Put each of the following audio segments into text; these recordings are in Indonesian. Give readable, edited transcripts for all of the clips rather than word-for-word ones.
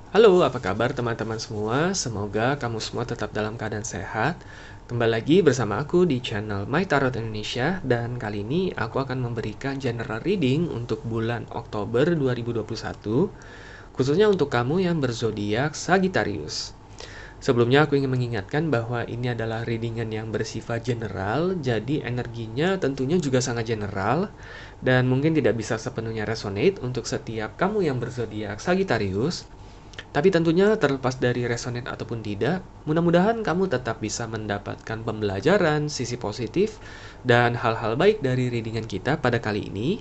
Halo, apa kabar teman-teman semua? Semoga kamu semua tetap dalam keadaan sehat. Kembali lagi bersama aku di channel My Tarot Indonesia dan kali ini aku akan memberikan general reading untuk bulan Oktober 2021 khususnya untuk kamu yang berzodiak Sagittarius. Sebelumnya aku ingin mengingatkan bahwa ini adalah readingan yang bersifat general, jadi energinya tentunya juga sangat general dan mungkin tidak bisa sepenuhnya resonate untuk setiap kamu yang berzodiak Sagittarius. Tapi tentunya terlepas dari resonate ataupun tidak, mudah-mudahan kamu tetap bisa mendapatkan pembelajaran, sisi positif, dan hal-hal baik dari readingan kita pada kali ini,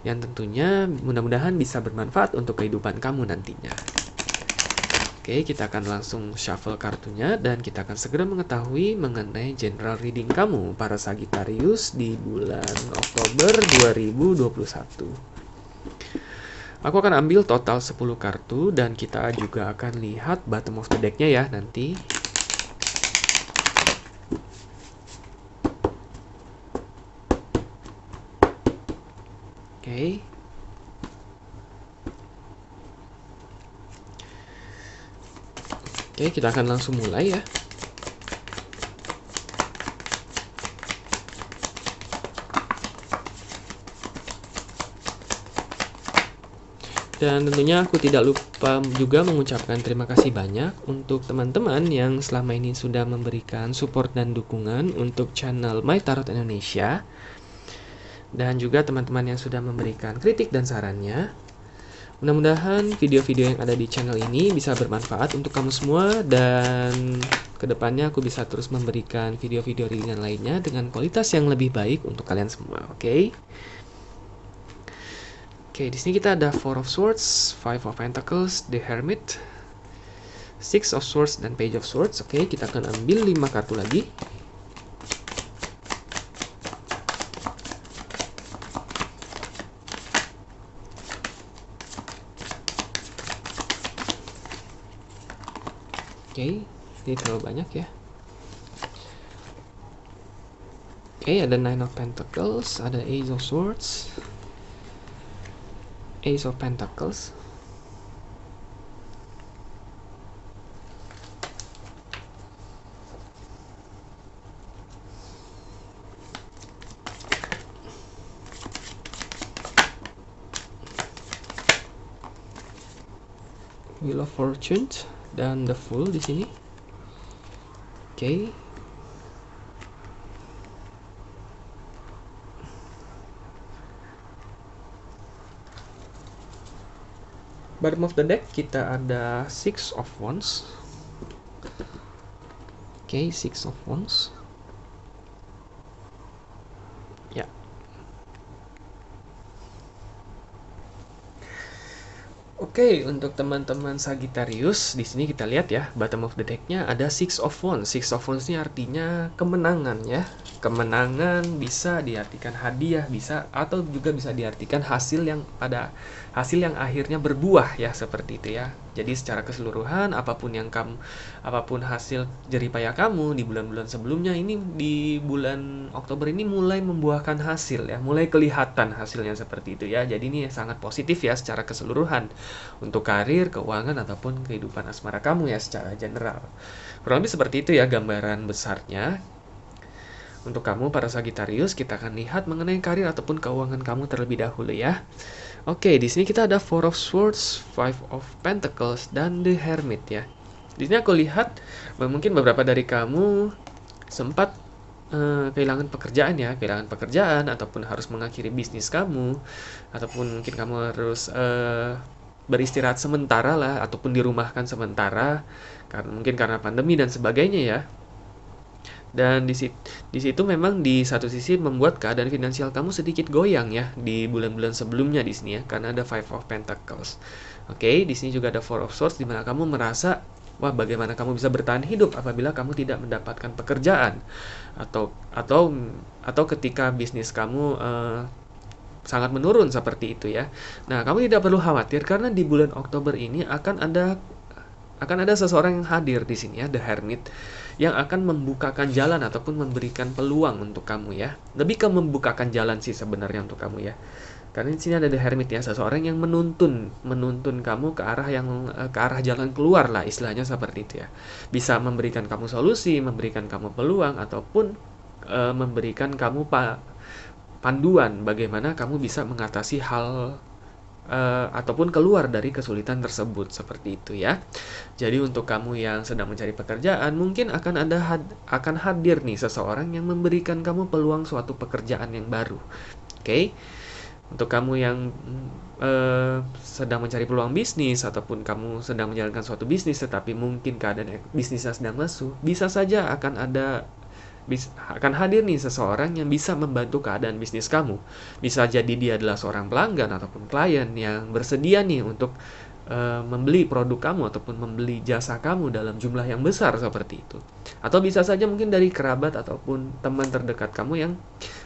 yang tentunya mudah-mudahan bisa bermanfaat untuk kehidupan kamu nantinya. Oke, kita akan langsung shuffle kartunya dan kita akan segera mengetahui mengenai general reading kamu para Sagittarius di bulan Oktober 2021. Aku akan ambil total 10 kartu dan kita juga akan lihat bottom of the deck-nya ya nanti. Oke. Oke, kita akan langsung mulai ya. Dan tentunya aku tidak lupa juga mengucapkan terima kasih banyak untuk teman-teman yang selama ini sudah memberikan support dan dukungan untuk channel My Tarot Indonesia. Dan juga teman-teman yang sudah memberikan kritik dan sarannya. Mudah-mudahan video-video yang ada di channel ini bisa bermanfaat untuk kamu semua. Dan kedepannya aku bisa terus memberikan video-video ringan lainnya dengan kualitas yang lebih baik untuk kalian semua, oke? Oke, di sini kita ada Four of Swords, Five of Pentacles, The Hermit, Six of Swords, dan Page of Swords. Oke, kita akan ambil 5 kartu lagi. Oke, ini terlalu banyak ya. Oke, ada Nine of Pentacles, ada Ace of Swords, Ace of Pentacles, Wheel of Fortune, dan The Fool di sini. Oke. Bottom of the deck kita ada Six of Wands. Oke, Six of Wands. Ya. Oke, untuk teman-teman Sagittarius, di sini kita lihat ya, bottom of the deck-nya ada Six of Wands. Six of Wands ini artinya kemenangan ya. Kemenangan bisa diartikan hadiah, bisa atau juga bisa diartikan hasil yang akhirnya berbuah ya, seperti itu ya. Jadi secara keseluruhan apapun hasil jeripaya kamu di bulan-bulan sebelumnya, ini di bulan Oktober ini mulai membuahkan hasil ya, mulai kelihatan hasilnya seperti itu ya. Jadi ini sangat positif ya secara keseluruhan untuk karir, keuangan ataupun kehidupan asmara kamu ya secara general. Kurang lebih seperti itu ya gambaran besarnya. Untuk kamu para Sagittarius, kita akan lihat mengenai karir ataupun keuangan kamu terlebih dahulu ya. Oke, di sini kita ada Four of Swords, Five of Pentacles, dan The Hermit ya. Di sini aku lihat mungkin beberapa dari kamu sempat kehilangan pekerjaan ataupun harus mengakhiri bisnis kamu, ataupun mungkin kamu harus beristirahat sementara lah ataupun dirumahkan sementara karena pandemi dan sebagainya ya. Dan di situ memang di satu sisi membuat keadaan finansial kamu sedikit goyang ya di bulan-bulan sebelumnya di sini ya, karena ada Five of Pentacles. Oke, di sini juga ada Four of Swords di mana kamu merasa, wah, bagaimana kamu bisa bertahan hidup apabila kamu tidak mendapatkan pekerjaan atau ketika bisnis kamu sangat menurun seperti itu ya. Nah, kamu tidak perlu khawatir karena di bulan Oktober ini akan ada seseorang yang hadir di sini ya, The Hermit, yang akan membukakan jalan ataupun memberikan peluang untuk kamu ya. Lebih ke membukakan jalan sih sebenarnya untuk kamu ya. Karena di sini ada The Hermit ya, seseorang yang menuntun kamu ke arah jalan keluar lah, istilahnya seperti itu ya. Bisa memberikan kamu solusi, memberikan kamu peluang, ataupun memberikan kamu panduan bagaimana kamu bisa mengatasi hal ataupun keluar dari kesulitan tersebut, seperti itu ya. Jadi untuk kamu yang sedang mencari pekerjaan, mungkin akan hadir nih seseorang yang memberikan kamu peluang suatu pekerjaan yang baru. Oke. Untuk kamu yang sedang mencari peluang bisnis, ataupun kamu sedang menjalankan suatu bisnis tetapi mungkin keadaan bisnisnya sedang lesu, bisa saja akan hadir nih seseorang yang bisa membantu keadaan bisnis kamu. Bisa jadi dia adalah seorang pelanggan ataupun klien yang bersedia nih untuk membeli produk kamu ataupun membeli jasa kamu dalam jumlah yang besar seperti itu. Atau bisa saja mungkin dari kerabat ataupun teman terdekat kamu yang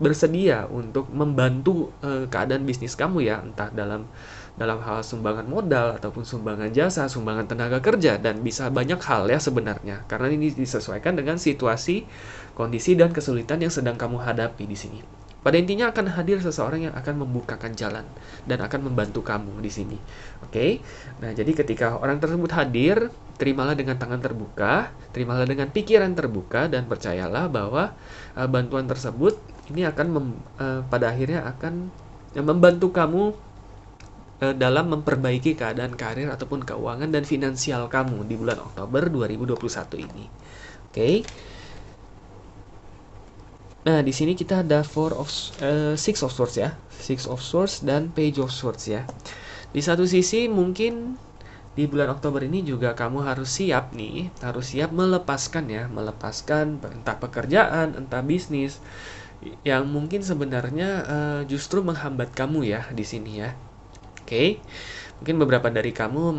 bersedia untuk membantu keadaan bisnis kamu ya, entah dalam hal sumbangan modal ataupun sumbangan jasa, sumbangan tenaga kerja, dan bisa banyak hal ya sebenarnya. Karena ini disesuaikan dengan situasi, kondisi, dan kesulitan yang sedang kamu hadapi di sini. Pada intinya akan hadir seseorang yang akan membukakan jalan dan akan membantu kamu di sini. Oke. Nah, jadi ketika orang tersebut hadir, terimalah dengan tangan terbuka, terimalah dengan pikiran terbuka, dan percayalah bahwa bantuan tersebut ini akan pada akhirnya akan membantu kamu dalam memperbaiki keadaan karir ataupun keuangan dan finansial kamu di bulan Oktober 2021 ini. Oke. Nah, di sini kita ada Six of Swords ya. Six of Swords dan Page of Swords ya. Di satu sisi mungkin di bulan Oktober ini juga kamu harus siap melepaskan entah pekerjaan, entah bisnis yang mungkin sebenarnya justru menghambat kamu ya di sini ya. Oke. Mungkin beberapa dari kamu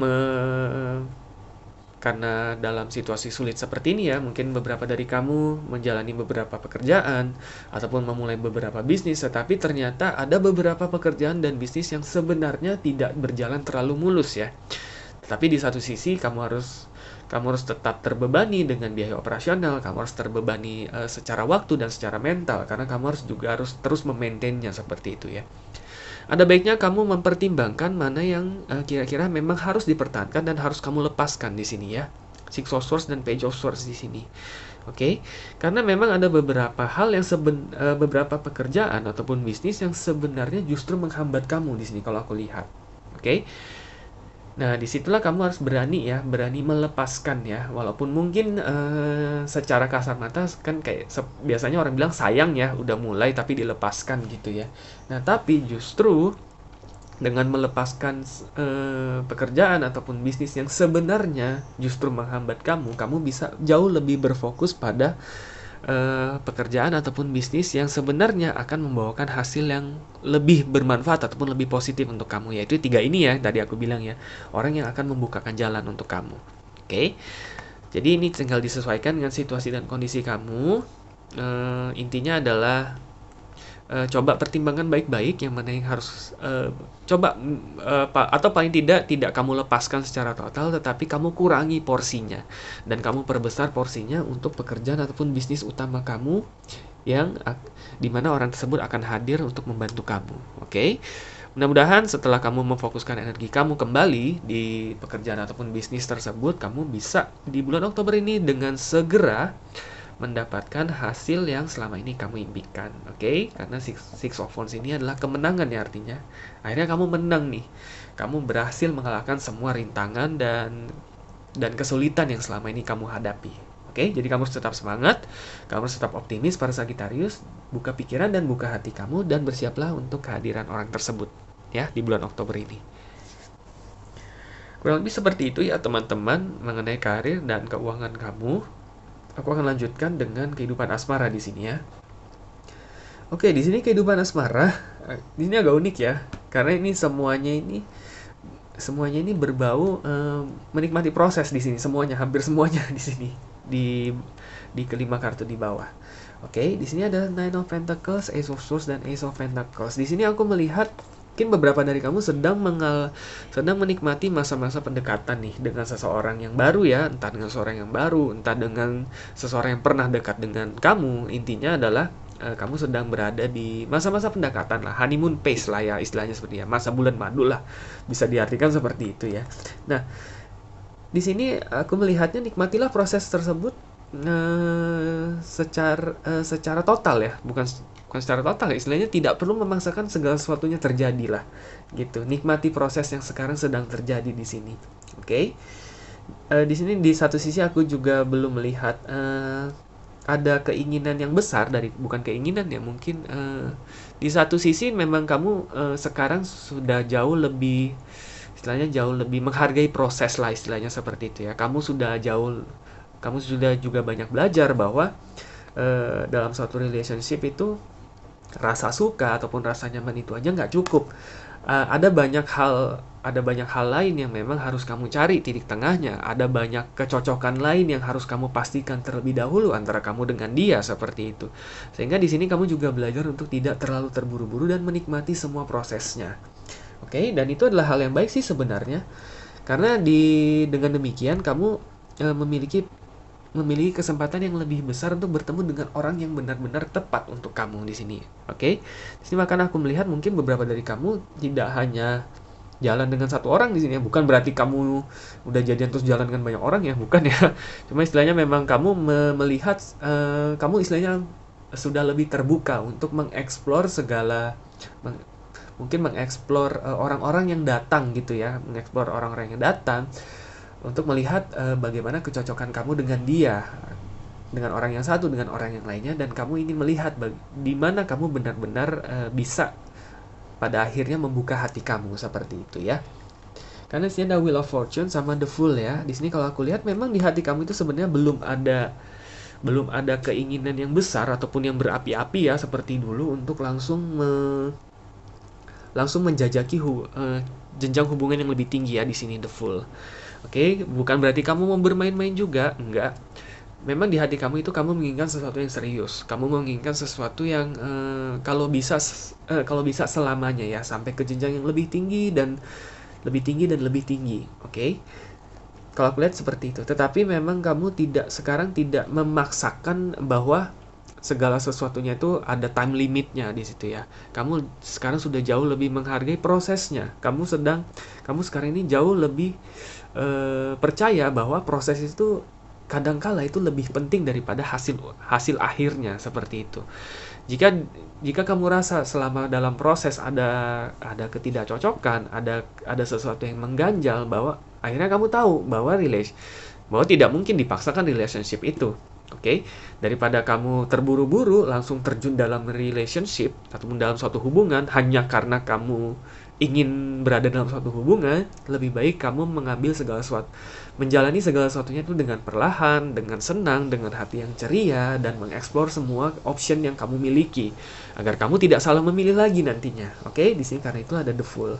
karena dalam situasi sulit seperti ini ya, mungkin beberapa dari kamu menjalani beberapa pekerjaan ataupun memulai beberapa bisnis, tetapi ternyata ada beberapa pekerjaan dan bisnis yang sebenarnya tidak berjalan terlalu mulus ya. Tetapi di satu sisi kamu harus tetap terbebani dengan biaya operasional, kamu harus terbebani secara waktu dan secara mental, karena kamu harus terus memaintainnya seperti itu ya. Ada baiknya kamu mempertimbangkan mana yang kira-kira memang harus dipertahankan dan harus kamu lepaskan di sini ya. Six of Swords dan Page of Swords di sini. Oke. Karena memang ada beberapa hal yang beberapa pekerjaan ataupun bisnis yang sebenarnya justru menghambat kamu di sini kalau aku lihat. Oke. Nah, disitulah kamu harus berani melepaskan ya, walaupun mungkin secara kasar mata kan kayak biasanya orang bilang sayang ya, udah mulai tapi dilepaskan gitu ya. Nah, tapi justru dengan melepaskan pekerjaan ataupun bisnis yang sebenarnya justru menghambat kamu bisa jauh lebih berfokus pada pekerjaan ataupun bisnis yang sebenarnya akan membawakan hasil yang lebih bermanfaat ataupun lebih positif untuk kamu, yaitu 3 ini ya tadi aku bilang ya, orang yang akan membukakan jalan untuk kamu. Oke. Jadi ini tinggal disesuaikan dengan situasi dan kondisi kamu. Intinya adalah coba pertimbangkan baik-baik yang mana yang harus atau paling tidak kamu lepaskan secara total, tetapi kamu kurangi porsinya dan kamu perbesar porsinya untuk pekerjaan ataupun bisnis utama kamu yang dimana orang tersebut akan hadir untuk membantu kamu. Oke. Mudah-mudahan setelah kamu memfokuskan energi kamu kembali di pekerjaan ataupun bisnis tersebut, kamu bisa di bulan Oktober ini dengan segera mendapatkan hasil yang selama ini kamu impikan. Oke? Karena Six of Wands ini adalah kemenangan ya, artinya akhirnya kamu menang nih. Kamu berhasil mengalahkan semua rintangan dan kesulitan yang selama ini kamu hadapi. Oke? Jadi kamu harus tetap semangat, kamu harus tetap optimis para Sagittarius, buka pikiran dan buka hati kamu dan bersiaplah untuk kehadiran orang tersebut ya di bulan Oktober ini. Kurang lebih seperti itu ya teman-teman mengenai karir dan keuangan kamu. Aku akan lanjutkan dengan kehidupan asmara di sini ya. Oke, di sini kehidupan asmara, di sini agak unik ya, karena ini semuanya ini berbau menikmati proses di sini, hampir semuanya di sini di kelima kartu di bawah. Oke, di sini ada Nine of Pentacles, Ace of Swords dan Ace of Pentacles. Di sini aku melihat mungkin beberapa dari kamu sedang menikmati masa-masa pendekatan nih dengan seseorang yang baru ya, entah dengan seseorang yang baru, entah dengan seseorang yang pernah dekat dengan kamu. Intinya adalah kamu sedang berada di masa-masa pendekatan lah, honeymoon phase lah ya istilahnya seperti ya, masa bulan madu lah, bisa diartikan seperti itu ya. Nah, di sini aku melihatnya nikmatilah proses tersebut secara total ya, bukan secara total ya, istilahnya tidak perlu memaksakan segala sesuatunya terjadi lah, gitu. Nikmati proses yang sekarang sedang terjadi di sini, oke? Di sini di satu sisi aku juga belum melihat ada keinginan yang besar dari, bukan keinginan ya, mungkin di satu sisi memang kamu sekarang sudah jauh lebih, istilahnya jauh lebih menghargai proses lah, istilahnya seperti itu ya. Kamu sudah juga banyak belajar bahwa dalam suatu relationship itu rasa suka ataupun rasa nyaman itu aja nggak cukup. Ada banyak hal lain yang memang harus kamu cari titik tengahnya. Ada banyak kecocokan lain yang harus kamu pastikan terlebih dahulu antara kamu dengan dia, seperti itu. Sehingga di sini kamu juga belajar untuk tidak terlalu terburu-buru dan menikmati semua prosesnya. Oke, dan itu adalah hal yang baik sih sebenarnya. Karena dengan demikian kamu memiliki kesempatan yang lebih besar untuk bertemu dengan orang yang benar-benar tepat untuk kamu di sini. Oke. Di sini makanya aku melihat mungkin beberapa dari kamu tidak hanya jalan dengan satu orang di sini ya. Bukan berarti kamu udah jadian terus jalan dengan banyak orang ya, bukan ya. Cuma istilahnya memang kamu melihat kamu istilahnya sudah lebih terbuka untuk mengeksplor mungkin mengeksplor orang-orang yang datang gitu ya, mengeksplor orang-orang yang datang untuk melihat bagaimana kecocokan kamu dengan dia, dengan orang yang satu, dengan orang yang lainnya, dan kamu ingin melihat di mana kamu benar-benar bisa pada akhirnya membuka hati kamu, seperti itu ya. Karena di sini ada Wheel of Fortune sama The Fool ya. Di sini kalau aku lihat memang di hati kamu itu sebenarnya belum ada keinginan yang besar ataupun yang berapi-api ya seperti dulu untuk langsung menjajaki jenjang hubungan yang lebih tinggi ya di sini The Fool. Oke, bukan berarti kamu mau bermain-main juga, enggak. Memang di hati kamu itu kamu menginginkan sesuatu yang serius. Kamu menginginkan sesuatu yang kalau bisa selamanya ya, sampai ke jenjang yang lebih tinggi dan lebih tinggi dan lebih tinggi. Oke. Kalau aku lihat seperti itu. Tetapi memang kamu sekarang tidak memaksakan bahwa segala sesuatunya itu ada time limitnya di situ ya. Kamu sekarang sudah jauh lebih menghargai prosesnya. Kamu sekarang ini jauh lebih percaya bahwa proses itu kadangkala itu lebih penting daripada hasil akhirnya, seperti itu. Jika kamu rasa selama dalam proses ada ketidakcocokan, ada sesuatu yang mengganjal, bahwa akhirnya kamu tahu bahwa tidak mungkin dipaksakan relationship itu. Oke, daripada kamu terburu-buru langsung terjun dalam relationship ataupun dalam suatu hubungan hanya karena kamu ingin berada dalam suatu hubungan, lebih baik kamu menjalani segala sesuatunya itu dengan perlahan, dengan senang, dengan hati yang ceria, dan mengeksplor semua option yang kamu miliki agar kamu tidak salah memilih lagi nantinya. Oke, di sini karena itu ada The Fool.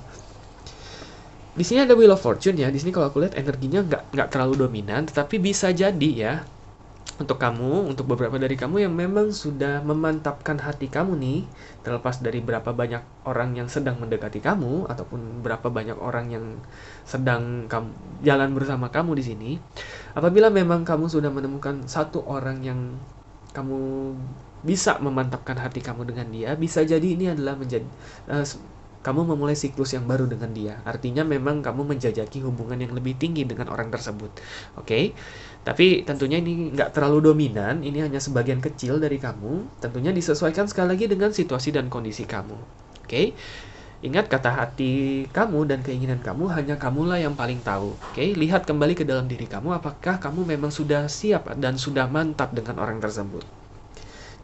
Di sini ada Wheel of Fortune ya. Di sini kalau aku lihat energinya nggak terlalu dominan, tetapi bisa jadi ya, untuk beberapa dari kamu yang memang sudah memantapkan hati kamu nih, terlepas dari berapa banyak orang yang sedang mendekati kamu ataupun berapa banyak orang yang sedang jalan bersama kamu di sini. Apabila memang kamu sudah menemukan satu orang yang kamu bisa memantapkan hati kamu dengan dia, bisa jadi ini adalah kamu memulai siklus yang baru dengan dia. Artinya memang kamu menjajaki hubungan yang lebih tinggi dengan orang tersebut. Oke? Tapi tentunya ini nggak terlalu dominan, ini hanya sebagian kecil dari kamu. Tentunya disesuaikan sekali lagi dengan situasi dan kondisi kamu. Oke? Ingat, kata hati kamu dan keinginan kamu hanya kamulah yang paling tahu. Oke? Lihat kembali ke dalam diri kamu, apakah kamu memang sudah siap dan sudah mantap dengan orang tersebut.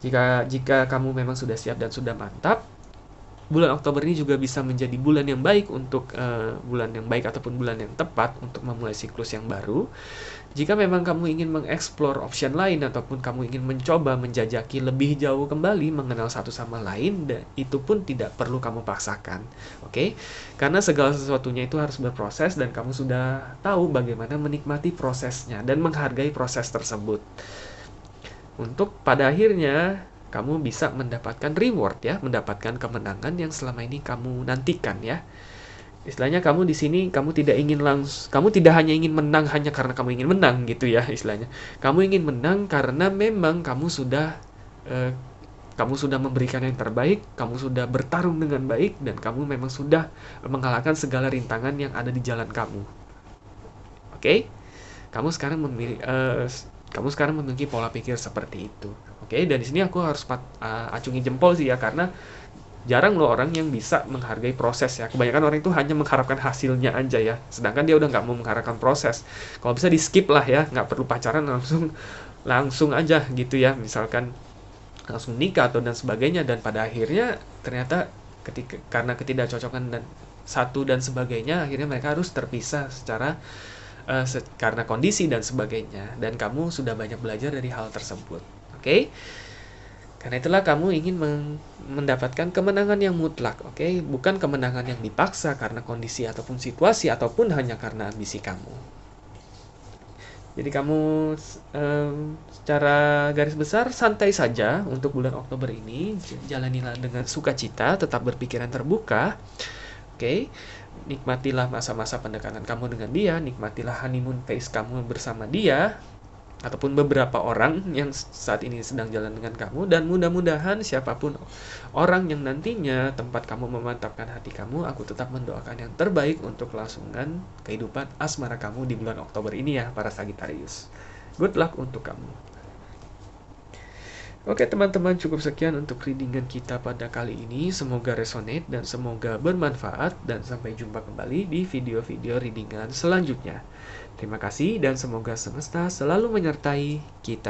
Jika kamu memang sudah siap dan sudah mantap, bulan Oktober ini juga bisa menjadi bulan yang baik ataupun bulan yang tepat untuk memulai siklus yang baru. Jika memang kamu ingin mengeksplor option lain ataupun kamu ingin mencoba menjajaki lebih jauh kembali mengenal satu sama lain, itu pun tidak perlu kamu paksakan. Oke? Karena segala sesuatunya itu harus berproses dan kamu sudah tahu bagaimana menikmati prosesnya dan menghargai proses tersebut. Untuk pada akhirnya kamu bisa mendapatkan reward ya, mendapatkan kemenangan yang selama ini kamu nantikan ya. Istilahnya kamu di sini kamu tidak hanya ingin menang hanya karena kamu ingin menang gitu ya istilahnya. Kamu ingin menang karena memang kamu sudah kamu sudah memberikan yang terbaik, kamu sudah bertarung dengan baik, dan kamu memang sudah mengalahkan segala rintangan yang ada di jalan kamu. Oke? Kamu sekarang memiliki pola pikir seperti itu. Oke, dan di sini aku harus acungi jempol sih ya, karena jarang loh orang yang bisa menghargai proses ya. Kebanyakan orang itu hanya mengharapkan hasilnya aja ya, sedangkan dia udah nggak mau mengharapkan proses. Kalau bisa di skip lah ya, nggak perlu pacaran, langsung aja gitu ya, misalkan langsung nikah atau dan sebagainya, dan pada akhirnya ternyata karena ketidakcocokan dan satu dan sebagainya, akhirnya mereka harus terpisah secara karena kondisi dan sebagainya, dan kamu sudah banyak belajar dari hal tersebut. Oke? Karena itulah kamu ingin mendapatkan kemenangan yang mutlak, oke? Bukan kemenangan yang dipaksa karena kondisi ataupun situasi ataupun hanya karena ambisi kamu. Jadi kamu secara garis besar santai saja untuk bulan Oktober ini, jalanilah dengan sukacita, tetap berpikiran terbuka, oke? Nikmatilah masa-masa pendekatan kamu dengan dia, nikmatilah honeymoon phase kamu bersama dia, ataupun beberapa orang yang saat ini sedang jalan dengan kamu, dan mudah-mudahan siapapun orang yang nantinya tempat kamu memantapkan hati kamu, aku tetap mendoakan yang terbaik untuk kelangsungan kehidupan asmara kamu di bulan Oktober ini ya, para Sagittarius. Good luck untuk kamu. Oke teman-teman, cukup sekian untuk readingan kita pada kali ini. Semoga resonate dan semoga bermanfaat, dan sampai jumpa kembali di video-video readingan selanjutnya. Terima kasih dan semoga semesta selalu menyertai kita.